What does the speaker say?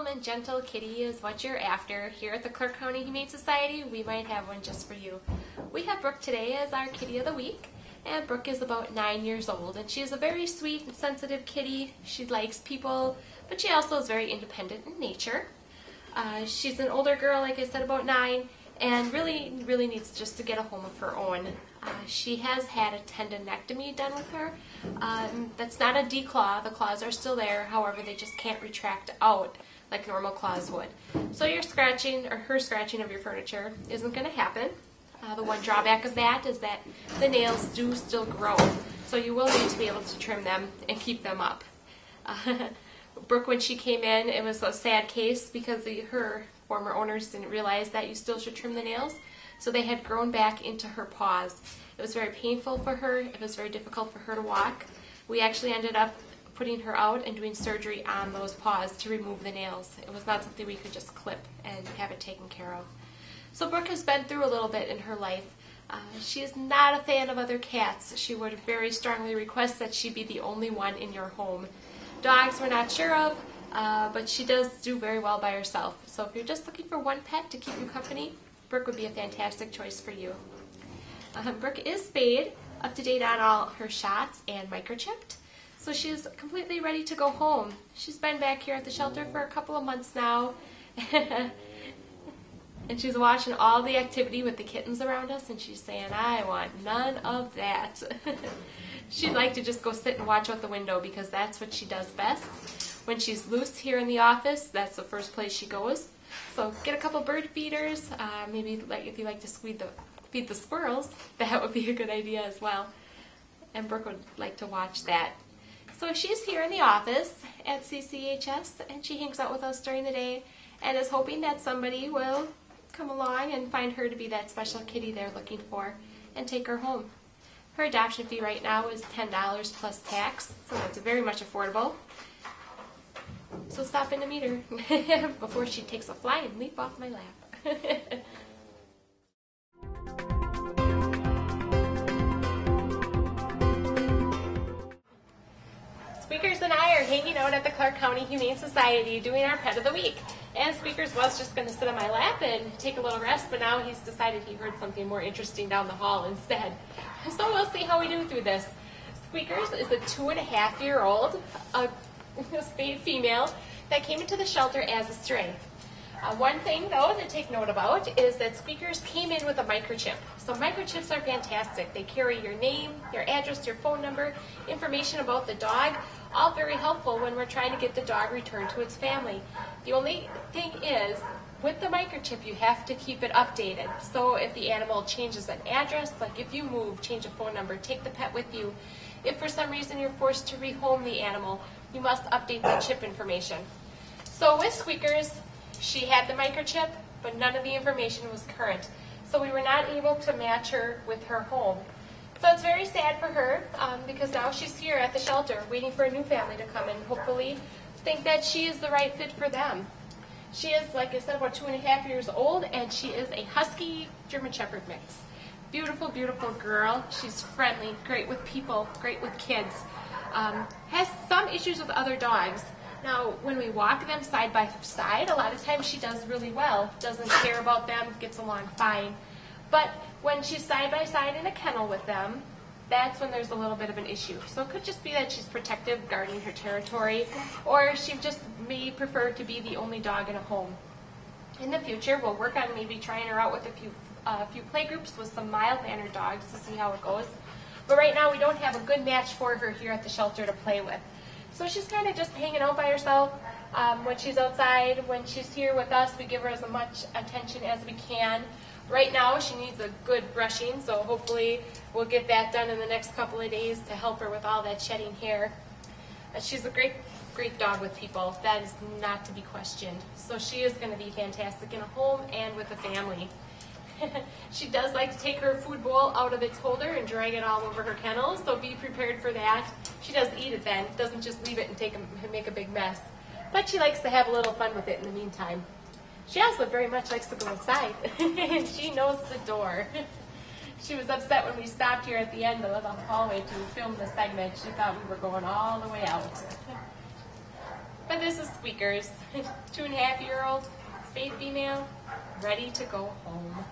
calm and gentle kitty is what you're after, here at the Clark County Humane Society, we might have one just for you. We have Brooke today as our kitty of the week, and Brooke is about 9 years old, and she is a very sweet and sensitive kitty. She likes people, but she also is very independent in nature. She's an older girl, like I said, about 9, and really needs just to get a home of her own. She has had a tendinectomy done with her. That's not a declaw. The claws are still there. However, they just can't retract out like normal claws would. So your scratching, or her scratching of your furniture, isn't going to happen. The one drawback of that is that the nails do still grow. So you will need to be able to trim them and keep them up. Brooke, when she came in, it was a sad case because her former owners didn't realize that you still should trim the nails. So they had grown back into her paws. It was very painful for her. It was very difficult for her to walk. We actually ended up putting her out and doing surgery on those paws to remove the nails. It was not something we could just clip and have it taken care of. So Brooke has been through a little bit in her life. She is not a fan of other cats. She would very strongly request that she be the only one in your home. Dogs we're not sure of, but she does do very well by herself. So if you're just looking for one pet to keep you company, Brooke would be a fantastic choice for you. Brooke is spayed, up to date on all her shots, and microchipped. So she's completely ready to go home. She's been back here at the shelter for a couple of months now. And she's watching all the activity with the kittens around us, and she's saying, I want none of that. She'd like to just go sit and watch out the window because that's what she does best. When she's loose here in the office, that's the first place she goes. So get a couple bird feeders, maybe if you like to feed the squirrels, that would be a good idea as well. And Brooke would like to watch that. So she's here in the office at CCHS, and she hangs out with us during the day and is hoping that somebody will come along and find her to be that special kitty they're looking for and take her home. Her adoption fee right now is $10 plus tax, so that's very much affordable. So stop in to meet her before she takes a flying leap off my lap. Squeakers and I are hanging out at the Clark County Humane Society doing our Pet of the Week. And Squeakers was just going to sit on my lap and take a little rest, but now he's decided he heard something more interesting down the hall instead. So we'll see how we do through this. Squeakers is a 2.5-year-old spayed female that came into the shelter as a stray. One thing, though, to take note about is that Squeakers came in with a microchip. So microchips are fantastic. They carry your name, your address, your phone number, information about the dog, all very helpful when we're trying to get the dog returned to its family. The only thing is, with the microchip, you have to keep it updated. So if the animal changes an address, like if you move, change a phone number, take the pet with you. If for some reason you're forced to rehome the animal, you must update the chip information. So with Squeakers, she had the microchip, but none of the information was current. So we were not able to match her with her home. So it's very sad for her because now she's here at the shelter waiting for a new family to come and hopefully think that she is the right fit for them. She is, like I said, about 2.5 years old, and she is a Husky German Shepherd mix. Beautiful, beautiful girl. She's friendly, great with people, great with kids. Has some issues with other dogs. Now, when we walk them side by side, a lot of times she does really well, doesn't care about them, gets along fine. But when she's side by side in a kennel with them, that's when there's a little bit of an issue. So it could just be that she's protective, guarding her territory, or she just may prefer to be the only dog in a home. In the future, we'll work on maybe trying her out with a few play groups with some mild-mannered dogs to see how it goes. But right now, we don't have a good match for her here at the shelter to play with. So she's kind of just hanging out by herself when she's outside. When she's here with us, we give her as much attention as we can. Right now, she needs a good brushing, so hopefully we'll get that done in the next couple of days to help her with all that shedding hair. She's a great dog with people. That is not to be questioned. So she is going to be fantastic in a home and with a family. She does like to take her food bowl out of its holder and drag it all over her kennel, so be prepared for that. She does eat it then, doesn't just leave it and make a big mess. But she likes to have a little fun with it in the meantime. She also very much likes to go outside, and she knows the door. She was upset when we stopped here at the end of the hallway to film the segment. She thought we were going all the way out. But this is Squeakers, 2.5-year-old spayed female, ready to go home.